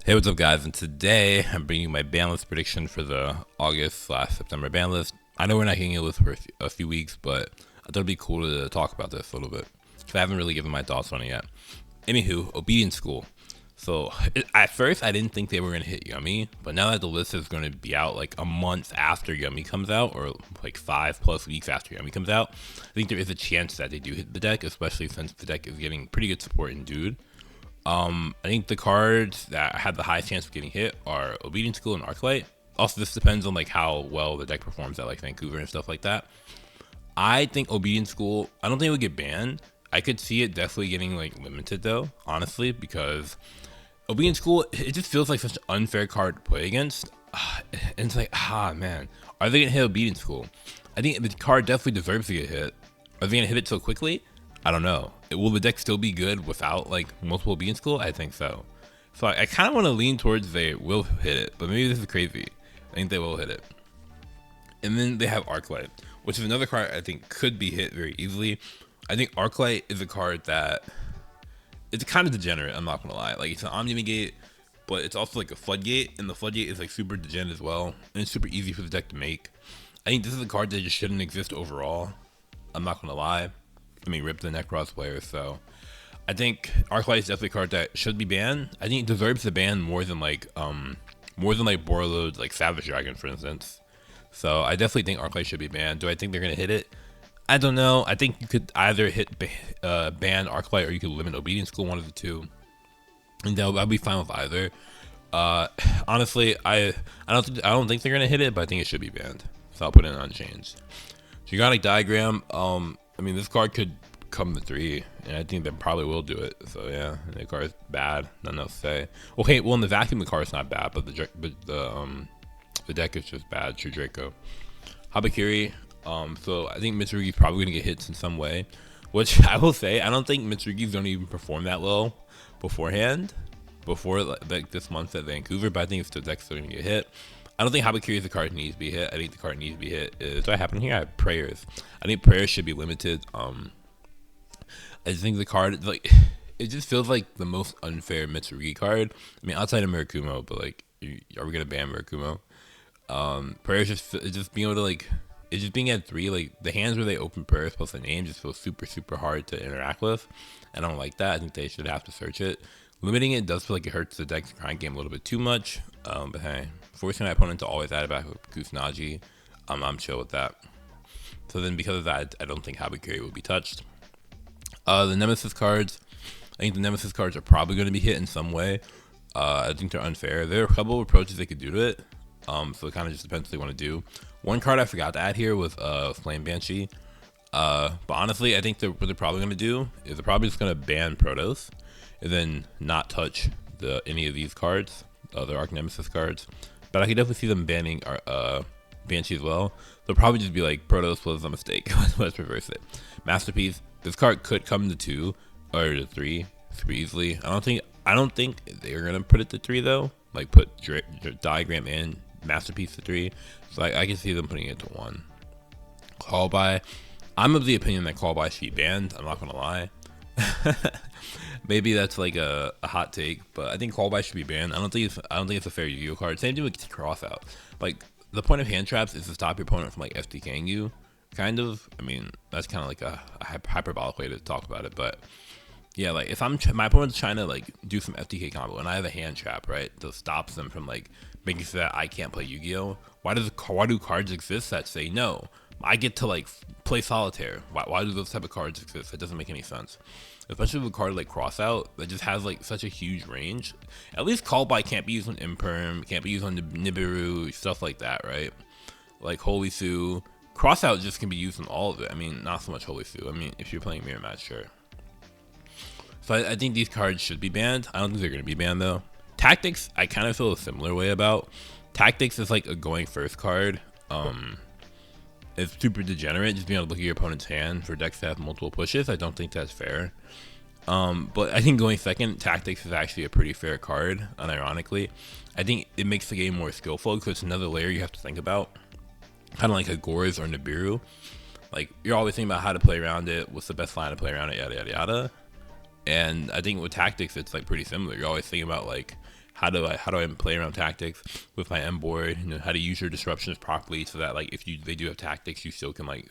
Hey, what's up, guys? And today I'm bringing you my Banlist prediction for the August/September Banlist. I know we're not getting a list for a few weeks, but I thought it'd be cool to talk about this a little bit because I haven't really given my thoughts on it yet. Anywho, Obedience School. So at first I didn't think they were gonna hit Yummy, but now that the list is gonna be out like a month after Yummy comes out, or like 5+ weeks after Yummy comes out, I think there is a chance that they do hit the deck, especially since the deck is getting pretty good support in Dude. I think the cards that have the highest chance of getting hit are Obedience School and Arclight. Also, this depends on like how well the deck performs at like Vancouver and stuff like that. I think Obedience School, I don't think it would get banned. I could see it definitely getting like limited though, honestly, because Obedience School, it just feels like such an unfair card to play against. And it's like, man, are they gonna hit Obedience School? I think the card definitely deserves to get hit. Are they gonna hit it so quickly? I don't know. Will the deck still be good without like multiple Obedience School? I think so. So I kind of want to lean towards they will hit it, but maybe this is crazy. I think they will hit it. And then they have Arclight, which is another card I think could be hit very easily. I think Arclight is a card that it's kind of degenerate. I'm not gonna lie. Like it's an Omni-Gate, but it's also like a Floodgate, and the Floodgate is like super degenerate as well, and it's super easy for the deck to make. I think this is a card that just shouldn't exist overall. I'm not gonna lie. I mean, rip the Necros players. So I think Arclight is definitely a card that should be banned. I think it deserves to ban more than like Borreload, like Savage Dragon, for instance. So I definitely think Arclight should be banned. Do I think they're gonna hit it? I don't know. I think you could either ban Arclight, or you could limit Obedience School, one of the two, and I'll be fine with either. Honestly, I don't think they're gonna hit it, but I think it should be banned. So I'll put it in unchanged. Gigantic Diagram. I mean, this card could come to 3, and I think they probably will do it. So yeah, the card is bad. Nothing else to say. Okay, well in the vacuum the card is not bad, but the deck is just bad. True Draco, Habakiri. So I think Mitsurugi's probably gonna get hits in some way, which I will say I don't think Mitsurugi's don't even perform that well beforehand, before like this month at Vancouver. But I think if the deck's still gonna get hit. I don't think Habakiri is the card that needs to be hit. I think the card needs to be hit is what happened here. I have Prayers. I think Prayers should be limited. I think the card, like, it just feels like the most unfair Mitsurugi card. I mean, outside of Murakumo, but like, are we gonna ban Murakumo? Prayers just being able to like, it's just being at 3. Like the hands where they open Prayers plus the name just feels super hard to interact with. I don't like that. I think they should have to search it. Limiting it does feel like it hurts the deck's grind game a little bit too much. But hey, forcing my opponent to always add it back with Kusunaji, I'm chill with that. So then because of that, I don't think Habakiri will be touched. The Nemesis cards, I think the Nemesis cards are probably going to be hit in some way. I think they're unfair. There are a couple of approaches they could do to it. So it kind of just depends what they want to do. One card I forgot to add here was Flame Banshee. But honestly, I think what they're probably going to do is they're probably just going to ban Protoss and then not touch any of these cards, the Arc Nemesis cards. But I could definitely see them banning Banshee as well. They'll probably just be like, Protoss was a mistake. Let's reverse it. Masterpiece. This card could come to 2 or to 3 super easily. I don't think they're gonna put it to 3 though. Like put Diagram and Masterpiece to 3. So I can see them putting it to 1. Call by. I'm of the opinion that Call by should be banned. I'm not gonna lie. Maybe that's like a hot take, but I think Call by should be banned. I don't think it's a fair Yu-Gi-Oh card. Same thing with Cross Out. Like the point of hand traps is to stop your opponent from like FTKing you, kind of. I mean, that's kind of like a hyperbolic way to talk about it, but yeah, like if my opponent's trying to like do some FTK combo and I have a hand trap, right, that stops them from like making sure that I can't play Yu-Gi-Oh. Why do cards exist that say no? I get to like play solitaire. Why do those type of cards exist? That doesn't make any sense. Especially with a card like Crossout that just has like such a huge range. At least Call by can't be used on Imperm, can't be used on Nibiru, stuff like that, right? Like Holy Sue. Crossout just can be used on all of it. I mean, not so much Holy Sue. I mean, if you're playing Mirror Match, sure. So I think these cards should be banned. I don't think they're going to be banned though. Tactics, I kind of feel a similar way about. Tactics is like a going first card. It's super degenerate, just being able to look at your opponent's hand for decks to have multiple pushes. I don't think that's fair. But I think going second, Tactics is actually a pretty fair card, unironically. I think it makes the game more skillful because it's another layer you have to think about. Kind of like a Gores or Nibiru. Like, you're always thinking about how to play around it, what's the best line to play around it, yada, yada, yada. And I think with Tactics, it's like pretty similar. You're always thinking about like how do I play around tactics with my M board, you know, how to use your disruptions properly so that like if they do have tactics, you still can like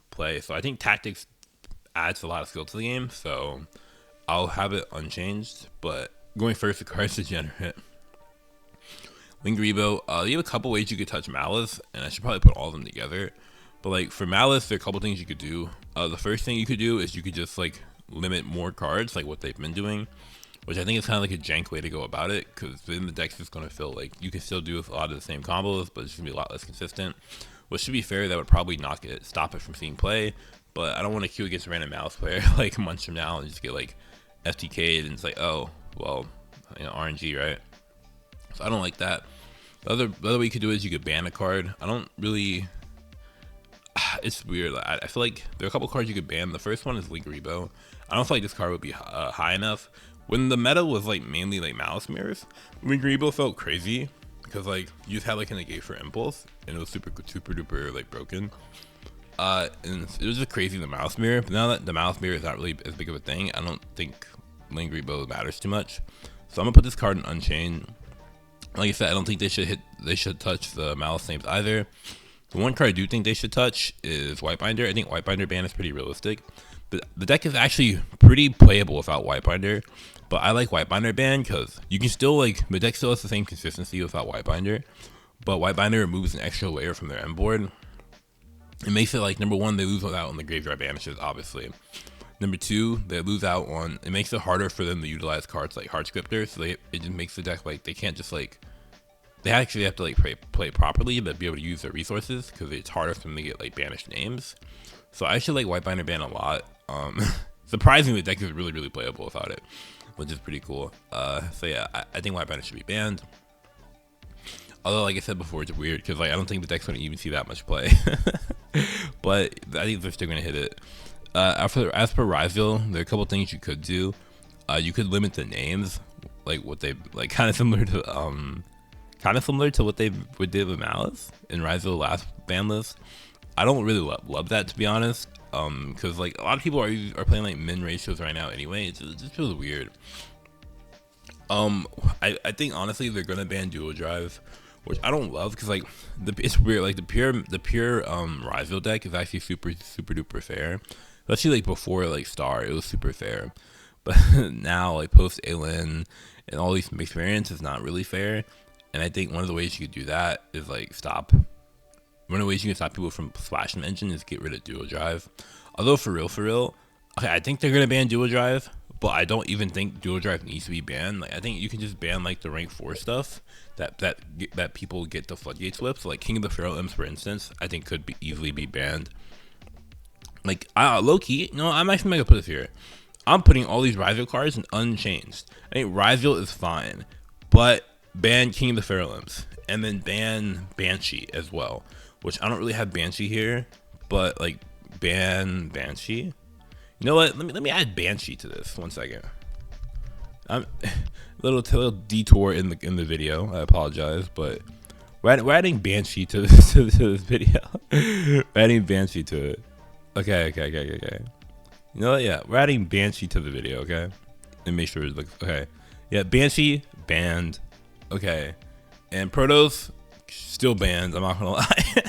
play. So I think tactics adds a lot of skill to the game, so I'll have it unchanged. But going first, the cards degenerate. Lingeribo, you have a couple ways you could touch Malice, and I should probably put all of them together. But like for Malice, there are a couple things you could do. The first thing you could do is you could just like limit more cards, like what they've been doing, which I think is kind of like a jank way to go about it, because then the deck's just going to feel like you can still do a lot of the same combos, but it's going to be a lot less consistent. Which, to be fair, that would probably stop it from seeing play. But I don't want to queue against a random Malice player like months from now and just get like FTK'd and it's like, oh, well, you know, RNG, right? So I don't like that. The other way you could do it is you could ban a card. I don't really. It's weird. I feel like there are a couple cards you could ban. The first one is Lingeribo. I don't feel like this card would be high enough. When the meta was like mainly like Malice mirrors, Lingeribo felt crazy because like you just had like a negate for impulse and it was super duper like broken. And it was just crazy in the Malice mirror. But now that the Malice mirror is not really as big of a thing, I don't think Lingeribo matters too much. So I'm gonna put this card in Unchained. Like I said, I don't think they should touch the Malice names either. The one card I do think they should touch is Whitebinder. I think Whitebinder ban is pretty realistic. But the deck is actually pretty playable without Whitebinder. But I like Whitebinder ban because you can still like, the deck still has the same consistency without Whitebinder. But Whitebinder removes an extra layer from their end board. It makes it like, number one, they lose out on the graveyard banishes, obviously. Number two, they lose out on, it makes it harder for them to utilize cards like Heart Scripter. So it just makes the deck like, they can't just like, they actually have to like play properly, but be able to use their resources because it's harder for them to get like banished names. So I actually like Whitebinder ban a lot. Surprisingly, the deck is really, really playable without it, which is pretty cool. So yeah, I think Whitebinder should be banned. Although, like I said before, it's weird because like I don't think the deck's going to even see that much play. But I think they're still going to hit it. As for Ryville, there are a couple things you could do. You could limit the names, like what they like, kind of similar to what they did with Malice in Ryville last Banlist. I don't really love that, to be honest, because like a lot of people are playing like min ratios right now anyway. It just feels weird. I think honestly they're gonna ban dual drive, which I don't love because like it's weird. Like the pure Ryville deck is actually super duper fair. Especially like before like Star, it was super fair. But now like post Aelin and all these mixed variants is not really fair. And I think one of the ways you could do that is like one of the ways you can stop people from splashing the engine is get rid of dual drive. Although for real, okay, I think they're gonna ban dual drive, but I don't even think dual drive needs to be banned. Like I think you can just ban like the rank 4 stuff that people get the floodgates with. So like King of the Pharaoh Imps, for instance, I think could easily be banned. Like low key, no, I'm actually gonna put this here. I'm putting all these Ryville cards in Unchanged. I think Ryville is fine, but ban King of the Pharaoh Imps and then ban Banshee as well. Which I don't really have Banshee here, but like ban Banshee. You know what? Let me add Banshee to this. 1 second. I'm little detour in the video. I apologize, but we're adding Banshee to this video. We're adding Banshee to it. Okay. You know what? Yeah, we're adding Banshee to the video. Okay, let me make sure it looks okay. Yeah, Banshee banned. Okay, and Protoss still banned. I'm not gonna lie.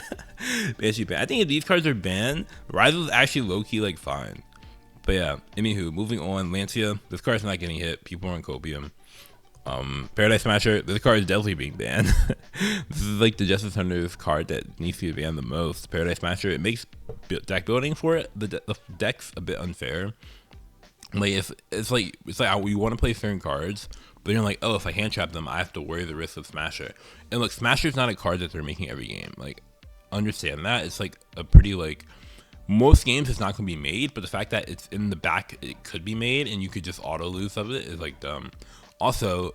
Banshee banned. I think if these cards are banned, Ryville's actually low key like fine. But yeah, anywho, moving on. Lancia, this card's not getting hit. People are on copium. Paradise Smasher, this card is definitely being banned. This is like the Justice Hunter's card that needs to be banned the most. Paradise Smasher, it makes deck building for it. The deck's a bit unfair. Like it's like you want to play certain cards, but you're like, oh, if I hand trap them, I have to worry the risk of Smasher. And look, Smasher's not a card that they're making every game. Like, understand that. It's like a pretty like, most games it's not going to be made, but the fact that it's in the back, it could be made, and you could just auto lose of it is like dumb. Also,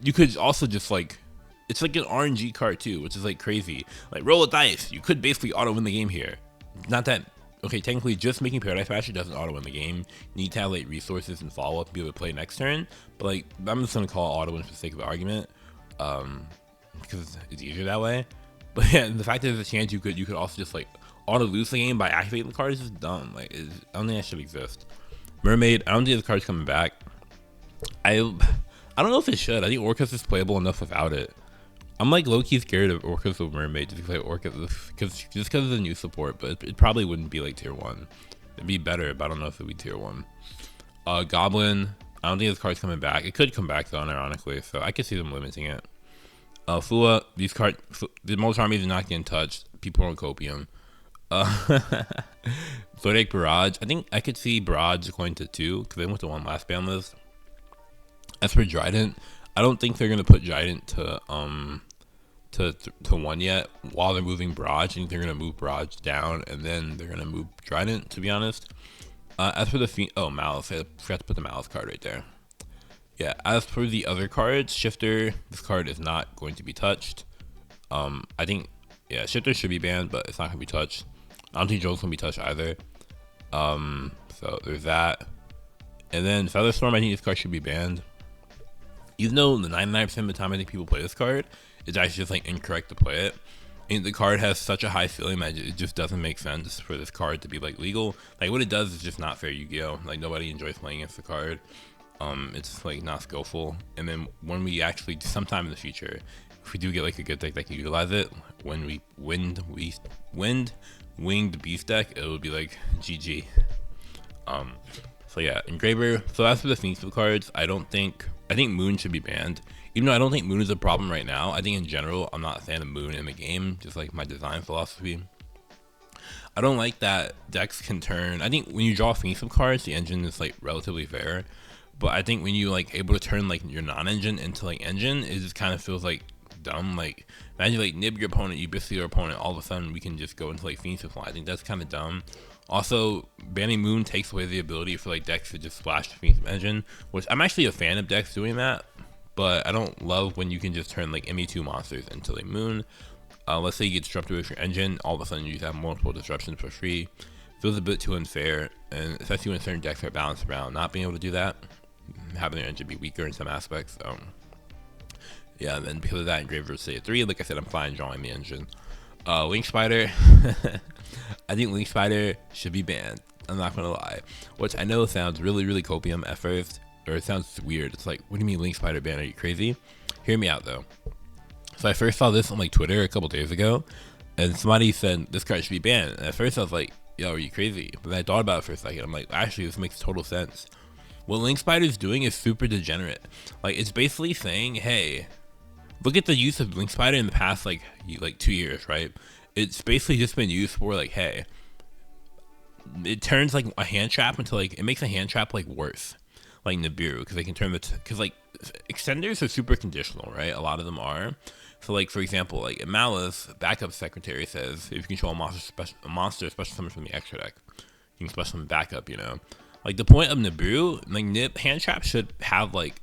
you could also just like, it's like an RNG card too, which is like crazy. Like roll a dice, you could basically auto win the game here. Not that, okay, technically just making Paradise Smasher doesn't auto win the game. You need to have like resources and follow up to be able to play next turn. But like, I'm just gonna call it auto win for the sake of the argument, because it's easier that way. But yeah, the fact that there's a chance you could also just like auto lose the game by activating the card is just dumb. Like, I don't think that should exist. Mermaid, I don't think the card's coming back. I I don't know if it should. I think Orcus is playable enough without it. I'm like low-key scared of Orcus with Mermaid just because Orcus, just because of the new support, but it probably wouldn't be like tier 1. It'd be better, but I don't know if it'd be tier 1. Goblin, I don't think this card's coming back. It could come back though, ironically, so I could see them limiting it. Fua, these cards, the most armies are not getting touched. People on Copium. Zodiac Barrage, I think I could see Barrage going to 2 because they went to 1 last ban list. As for Trident, I don't think they're gonna put Trident to 1 yet. While they're moving Barrage, I think they're gonna move Barrage down and then they're gonna move Trident. To be honest, as for the Malice, I forgot to put the Malice card right there. Yeah, as for the other cards, Shifter, this card is not going to be touched. I think, yeah, Shifter should be banned, but it's not gonna be touched. I don't think Joel's gonna be touched either. So there's that. And then Featherstorm, I think this card should be banned. Even though the 99% of the time I think people play this card, it's actually just like incorrect to play it. And the card has such a high ceiling that it just doesn't make sense for this card to be like legal. Like what it does is just not fair Yu-Gi-Oh! Like nobody enjoys playing against the card. It's like not skillful. And then when we actually, sometime in the future, if we do get like a good deck that can utilize it, when we winged beast deck, it would be like GG. So yeah, Engraver. So as for the Phoenix cards, I think Moon should be banned. Even though I don't think Moon is a problem right now, I think in general, I'm not a fan of Moon in the game, just like my design philosophy. I don't like that decks can turn, I think when you draw Phoenix cards, the engine is like relatively fair. But I think when you like able to turn like your non-engine into like engine, it just kind of feels like dumb. Like imagine like nib your opponent, you biscuit your opponent, all of a sudden we can just go into like Phoenix Fly. I think that's kind of dumb. Also, banning Moon takes away the ability for like decks to just splash the Phoenix engine, which I'm actually a fan of decks doing that, but I don't love when you can just turn like ME2 monsters into like Moon. Let's say you get disrupted with your engine, all of a sudden you just have multiple disruptions for free. Feels a bit too unfair, and especially when certain decks are balanced around not being able to do that, having their engine be weaker in some aspects. So yeah, and then because of that, Engraver would stay at 3. Like I said, I'm fine drawing the engine. Link Spider, I think Link Spider should be banned. I'm not gonna lie, which I know sounds really copium at first, or it sounds weird. It's like, what do you mean Link Spider ban? Are you crazy? Hear me out though. So I first saw this on like Twitter a couple days ago, and somebody said this card should be banned. And at first I was like, yo, are you crazy? But then I thought about it for a second. I'm like, actually, this makes total sense. What Link Spider is doing is super degenerate. Like, it's basically saying, hey, look at the use of Link Spider in the past like 2 years, right? It's basically just been used for like, hey, it turns like a hand trap into like, it makes a hand trap like worse, like Nibiru, because they can turn because like extenders are super conditional, right? A lot of them are. So like, for example, like in Malice, backup secretary says if you control a monster special summon from the extra deck, you can special summon backup, you know? Like the point of Nibiru, like hand trap should have like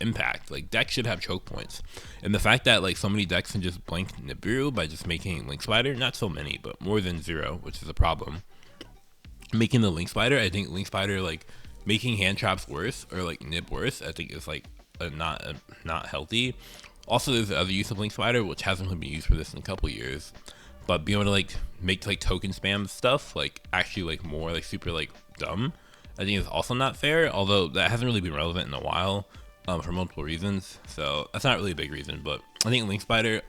impact. Like decks should have choke points, and the fact that like so many decks can just blank Nibiru by just making Link Spider, not so many, but more than 0, which is a problem. Making the Link Spider, I think Link Spider like making hand traps worse or like nib worse, I think is like not healthy. Also, there's the other use of Link Spider, which hasn't really been used for this in a couple years, but being able to like make like token spam stuff like actually like more like super like dumb, I think is also not fair, although that hasn't really been relevant in a while. For multiple reasons, so that's not really a big reason, but I think Link Spider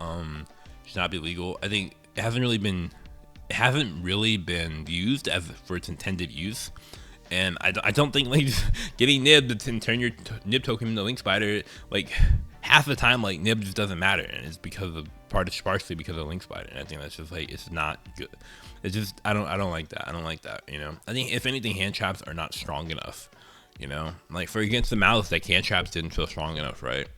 should not be legal. I think it hasn't really been used as for its intended use, and I don't think like getting nibbed and turn your nib token into Link Spider, like half the time like nib just doesn't matter, and it's because of partially because of Link Spider, and I think that's just like, it's not good. It's just I don't like that. I don't like that, you know. I think if anything, hand traps are not strong enough. You know, like for against the Malice, like hand traps didn't feel strong enough, right?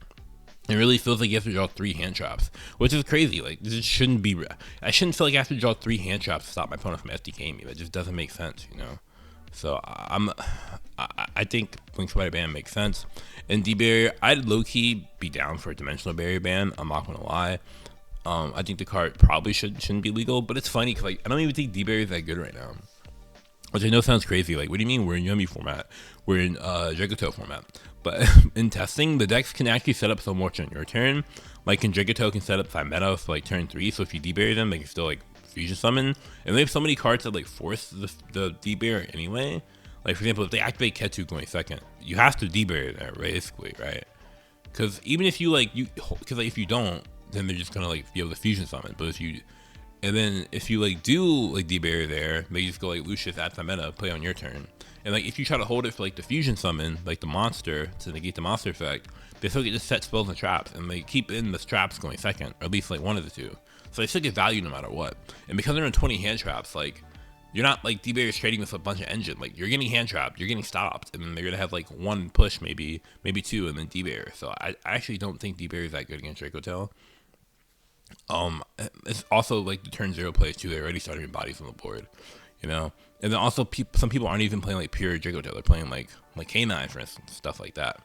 It really feels like you have to draw 3 hand traps, which is crazy. Like this shouldn't be. I shouldn't feel like I have to draw 3 hand traps to stop my opponent from SDKing me. That just doesn't make sense, you know. So I think Link Spider ban makes sense. And D barrier, I'd low key be down for a dimensional barrier ban. I'm not gonna lie. I think the card probably shouldn't be legal, but it's funny because like I don't even think D barrier is that good right now. Which I know sounds crazy. Like, what do you mean we're in Yumi format? We're in Jigato format. But in testing, the decks can actually set up so much on your turn. Like, in Jigato can set up 5 meta for like turn 3. So if you debury them, they can still like fusion summon. And they have so many cards that like force the debury anyway. Like for example, if they activate Ketu going second, you have to debarrier there, basically, right? Because even if you because like if you don't, then they're just gonna like be able to fusion summon. But if you, and then if you like do like debarrier there, maybe just go like Lucius at the meta, play on your turn. And like if you try to hold it for like the fusion summon, like the monster to negate the monster effect, they still get to set spells and traps, and they keep in the traps going second, or at least like one of the two. So they still get value no matter what. And because they're in 20 hand traps, like you're not like debarriers trading with a bunch of engine. Like you're getting hand trapped, you're getting stopped, and then they're gonna have like one push, maybe two, and then debarrier. So I actually don't think debarrier is that good against Draco Tail. It's also like the turn 0 plays too. They're already starting bodies on the board, you know. And then also some people aren't even playing like pure Draco Tail. They're playing like K9 for instance, stuff like that.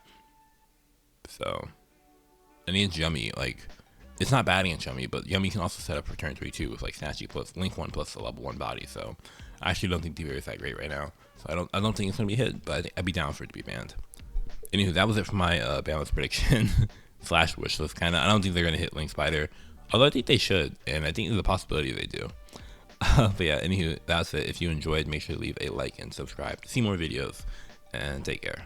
So, and against Yummy, like it's not bad against Yummy, but Yummy can also set up for turn 3 too with like Snatchy plus Link 1 plus the level 1 body. So I actually don't think debarrier is that great right now. So I don't think it's gonna be hit, but I'd be down for it to be banned. Anywho, that was it for my Banlist prediction slash wish list. Kind of, I don't think they're gonna hit Link Spider. Although I think they should, and I think there's a possibility they do. But yeah, anywho, that's it. If you enjoyed, make sure to leave a like and subscribe to see more videos, and take care.